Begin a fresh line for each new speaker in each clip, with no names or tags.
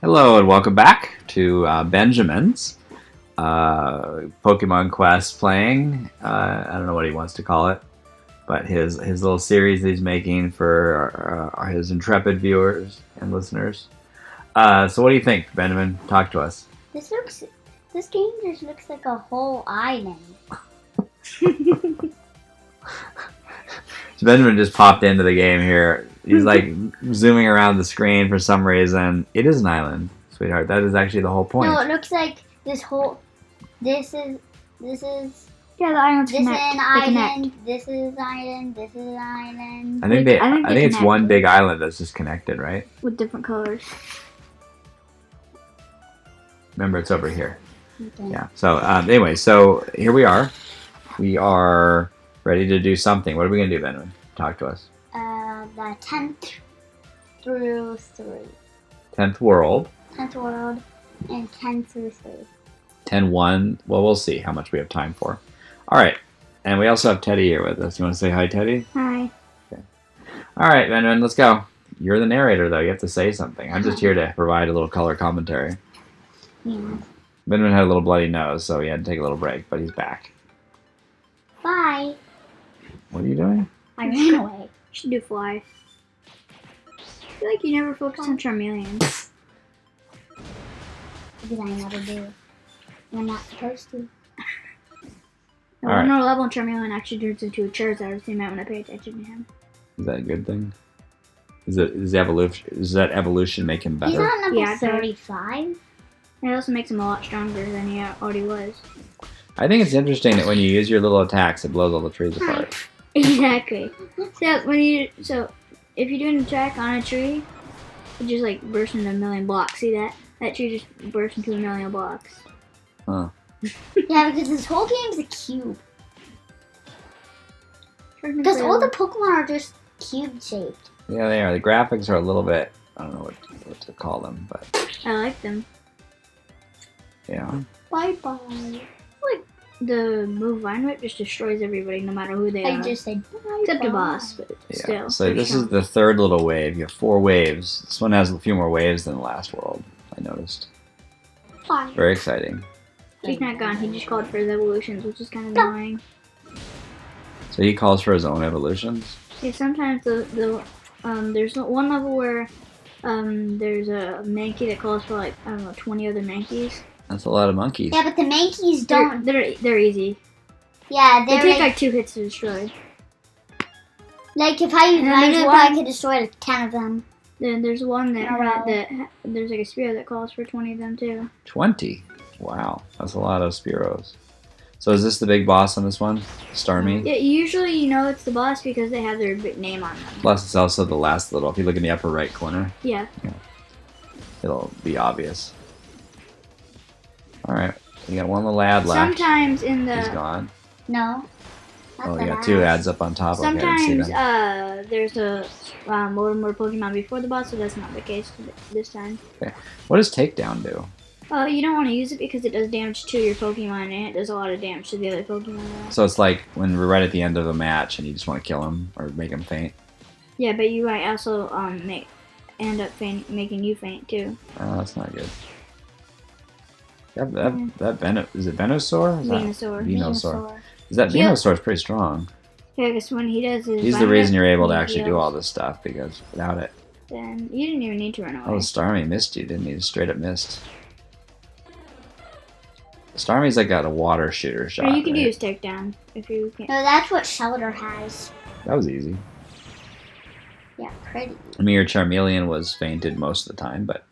Hello and welcome back to Benjamin's Pokemon Quest playing. I don't know what he wants to call it, but his little series that he's making for his intrepid viewers and listeners. So what do you think, Benjamin? Talk to us.
This game just looks like a whole island.
So Benjamin just popped into the game here. He's like zooming around the screen for some reason. It is an island, sweetheart. That is actually the whole point.
No, it looks like this is
Yeah, the islands
this is
connect.
an
They
island.
connect.
This is an island. This is an island.
I think
I think they
it's
connect.
one big island that's just connected, right?
With different colors.
Remember, it's over here.
Okay.
Yeah. So anyway, so here we are. We are ready to do something. What are we gonna do, Benjamin? Talk to us.
The 10th through 3.
10th world.
10th world and 10 through 3.
10-1. Well, we'll see how much we have time for. All right. And we also have Teddy here with us. You want to say hi, Teddy?
Hi.
All right, Benjamin, let's go. You're the narrator, though. You have to say something. I'm just here to provide a little color commentary.
Yeah.
Benjamin had a little bloody nose, so he had to take a little break, but he's back.
Bye.
What are you doing?
I ran away.
Should do fly. I feel like you never focus on Charmeleons.
Because I never do. I'm not supposed to.
No,
Alright.
no level Charmeleon actually turns into a Charizard, so you might want to pay attention to him.
Is that a good thing? Does that evolution make him
He's
better?
on level
Yeah, I think-
35.
And it also makes him a lot stronger than he already was.
I think it's interesting that when you use your little attacks, it blows all the trees apart.
Exactly. So if you do an attack on a tree, it just like bursts into a million blocks. See that? That tree just bursts into a million blocks.
Huh.
Yeah, because this whole game's a cube. Because all the Pokemon are just cube shaped.
Yeah, they are. The graphics are a little bit, I don't know what to call them, but
I like them.
yeah.
Bye bye.
The move Vine Whip just destroys everybody, no matter who they
I
are.
just said bye.
Except the
bye.
boss, but
Yeah.
still.
So
they're
this is
strong.
the third little wave. You have 4 waves. This one has a few more waves than the last world, I noticed.
Bye.
Very exciting.
He's not gone. He just called for his evolutions, which is kind of annoying.
So he calls for his own evolutions.
Yeah, sometimes there's one level where there's a Mankey that calls for like I don't know 20 other Mankeys.
That's a lot of monkeys.
Yeah, but the Mankeys don't.
They're easy.
Yeah,
They
they're
take
like,
like 2 hits to destroy.
like if I
And then
I
there's
knew I
one-
could destroy 10 of them.
Then there's one that
Oh.
there's like a spear that calls for 20 of them too.
20. Wow, that's a lot of Spearows. So is this the big boss on this one? Starmie?
Yeah, usually you know it's the boss because they have their big name on them.
Plus it's also the last little, if you look in the upper right corner,
Yeah.
it'll be obvious. Alright, you got one little ad left.
Sometimes in
He's
the
gone.
No. Not
Oh,
the
you got 2
last.
ads up on top. Okay, I didn't see
sometimes
them.
there's a more and more Pokemon before the boss, so that's not the case this time.
What does Takedown do?
You don't want to use it because it does damage to your Pokemon, and it does a lot of damage to the other Pokemon.
So it's like when we're right at the end of a match and you just want to kill him or make him faint.
Yeah, but you might also end up making you faint too.
Oh, that's not good. Is it Venusaur? Is that-
Venusaur.
Venusaur. Is that
Yeah.
Venusaur's pretty strong.
Yeah, because when he does his
He's the
Vine
reason
Whip,
you're able to
he
actually do
heals.
all this stuff, because without it...
Then you didn't even need to run away.
Oh, Starmie missed you, didn't he? Just straight up missed. Starmie's like got a water shooter shot,
Or you can
right?
use takedown if you can.
No, that's what Shelter has.
That was easy.
Yeah, pretty.
I mean, your Charmeleon was fainted most of the time, but...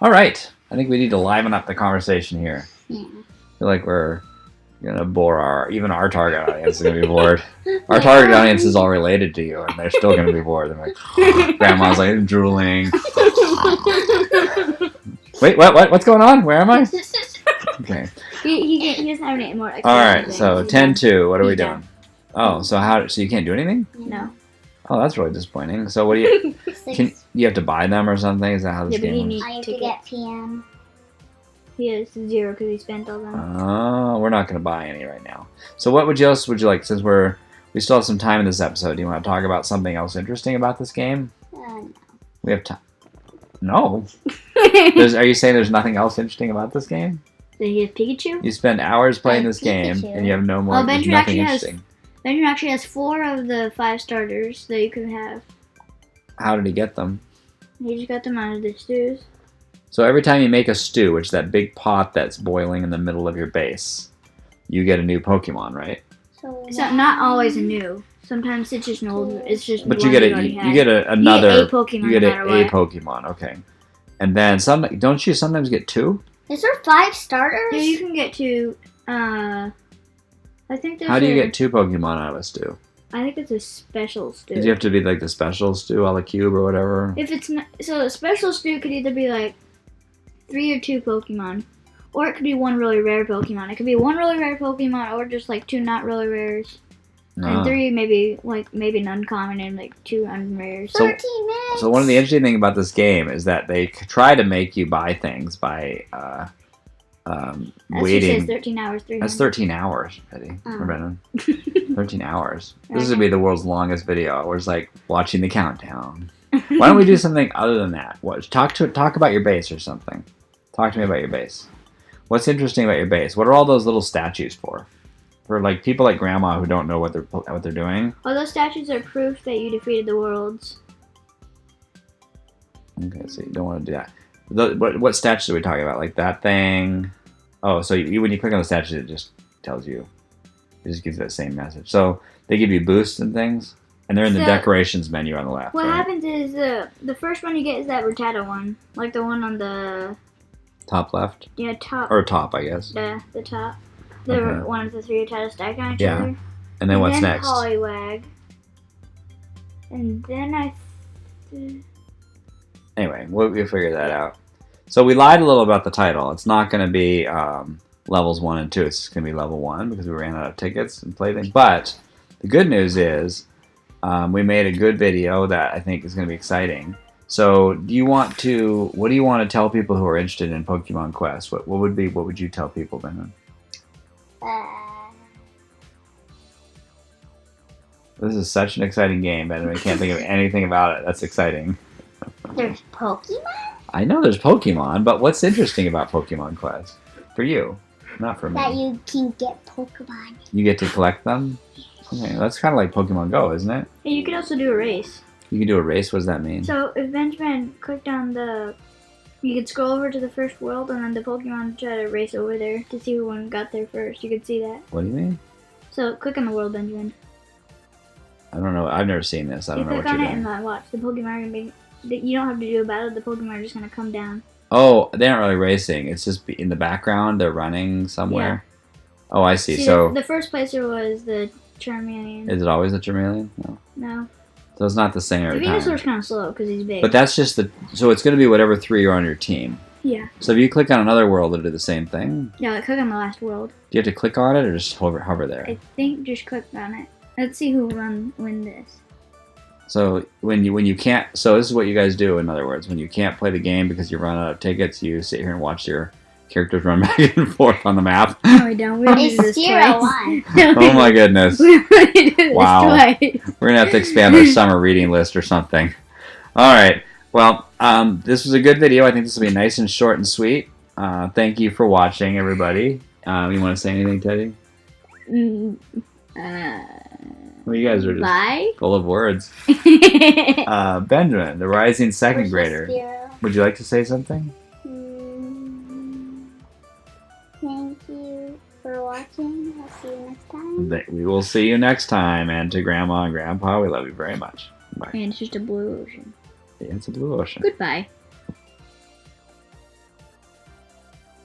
Alright, I think we need to liven up the conversation here.
Yeah.
I feel like we're gonna bore even our target audience is gonna be bored. Our target audience is all related to you, and they're still gonna be bored. They're like, grandma's like drooling. Wait, what? What's going on? Where am I? Okay.
He doesn't have any more.
All right. So
He's done.
10-2. What are we
He's
doing?
done.
Oh, so you can't do anything?
No.
Oh, that's really disappointing. So what do you? Can
Six.
you have to buy them or something? Is that how this
Yeah, but he
game works?
needs
I have
to
to get PM.
He has 0 because he spent all them.
Oh, we're not gonna buy any right now. So what else would you like? Since we still have some time in this episode, do you want to talk about something else interesting about this game?
No.
We have time. No. Are you saying there's nothing else interesting about this game?
Then he has Pikachu.
You spend hours playing
And
this game,
Pikachu.
and you have no more.
Oh,
There's
Benjamin
nothing
actually has-
interesting.
Benjamin actually has 4 of the 5 starters that you can have.
How did he get them?
He just got them out of the stews.
So every time you make a stew, which is that big pot that's boiling in the middle of your base, you get a new Pokemon, right?
So
It's not always a new. Sometimes it's just an old. It's just.
But
one
you get
already
you
had.
get another.
You get a Pokemon.
You get
no
a
matter what.
Pokemon, okay. And then don't you sometimes get 2?
Is there 5 starters?
Yeah, you can get 2. I think there's.
How do you get 2 Pokemon out of a stew?
I think it's a special stew.
Did you have to be like the special stew a la cube or whatever?
If it's not, so a special stew could either be like 3 or 2 Pokemon, or it could be 1 really rare Pokemon. It could be 1 really rare Pokemon, or just like 2 not really rares,
No.
and 3 maybe an uncommon and like 2 unrares.
So-
13 minutes.
So one of the interesting things about this game is that they try to make you buy things by
That's
waiting.
just says 13 hours, 3
That's 13 hours, Eddie.
Oh.
Or Brennan. 13 hours. This is going to be the world's longest video. Where it's like watching the countdown. Why don't we do something other than that? Talk about your base or something. Talk to me about your base. What's interesting about your base? What are all those little statues for? For like people like Grandma who don't know what they're doing.
All those statues are proof that you defeated the worlds.
Okay, so you don't want to do that. What statues are we talking about? Like that thing? Oh, so when you click on the statues, it just tells you. It just gives you that same message. So they give you boosts and things, and they're in the
So-
decorations menu on the left.
What
right?
happens is the first one you get is that Rattata one, like the one on the
Top left
top.
or top, I guess.
The top. The
Okay.
one of the 3 Rattata stacked on each
Yeah.
other.
And then what's next?
Poliwag. And then
Anyway, we'll figure that out. So we lied a little about the title. It's not going to be levels 1 and 2. It's just going to be level 1 because we ran out of tickets and playthings. But the good news is we made a good video that I think is going to be exciting. So what do you want to tell people who are interested in Pokemon Quest? What would you tell people, Ben? This is such an exciting game, Ben. I can't think of anything about it. That's exciting.
There's Pokemon?
I know there's Pokemon, but what's interesting about Pokemon Quest? For you, not for me.
That you can get Pokemon.
You get to collect them? Okay, that's kind of like Pokemon Go, isn't it?
Hey, you could also do a race.
You can do a race. What does that mean?
So if Benjamin clicked on you could scroll over to the first world and then the Pokemon try to race over there to see who one got there first. You could see that.
What do you mean?
So click on the world, Benjamin.
I don't know. I've never seen this. I
You
don't know
click
what
on
you're
it and
doing.
watch. The Pokemon are gonna be. You don't have to do a battle. The Pokemon are just gonna come down.
Oh, they aren't really racing. It's just in the background. They're running somewhere. Oh, I see. So
the first placer was the Charmeleon.
is it always a Charmeleon? No.
No,
So it's not the same
the
every time.
Venusaur's kind of slow because he's big.
But that's just so it's going to be whatever 3 are on your team.
yeah,
So if you click on another world, it'll do the same thing.
yeah. Click on the last world.
Do you have to click on it or just hover there?
I think just click on it. Let's see who win this.
So when you can't, so this is what you guys do. In other words, when you can't play the game because you run out of tickets, you sit here and watch your characters run back and forth on the map.
No, we don't. We only do
It's
this
0-1.
twice.
Oh my goodness,
We only do this
Wow.
twice.
we're gonna have to expand our summer reading list or something. All right, well, this was a good video. I think this will be nice and short and sweet. Thank you for watching, everybody. You want to say anything, Teddy? Well, you guys are just
Bye.
full of words. Benjamin, the rising second
Versus
grader.
0.
Would you like to say something?
Thank you for watching. I'll see you next time.
We will see you next time. And to Grandma and Grandpa, we love you very much. Bye.
And it's just a blue ocean.
Yeah, it's a blue ocean.
Goodbye.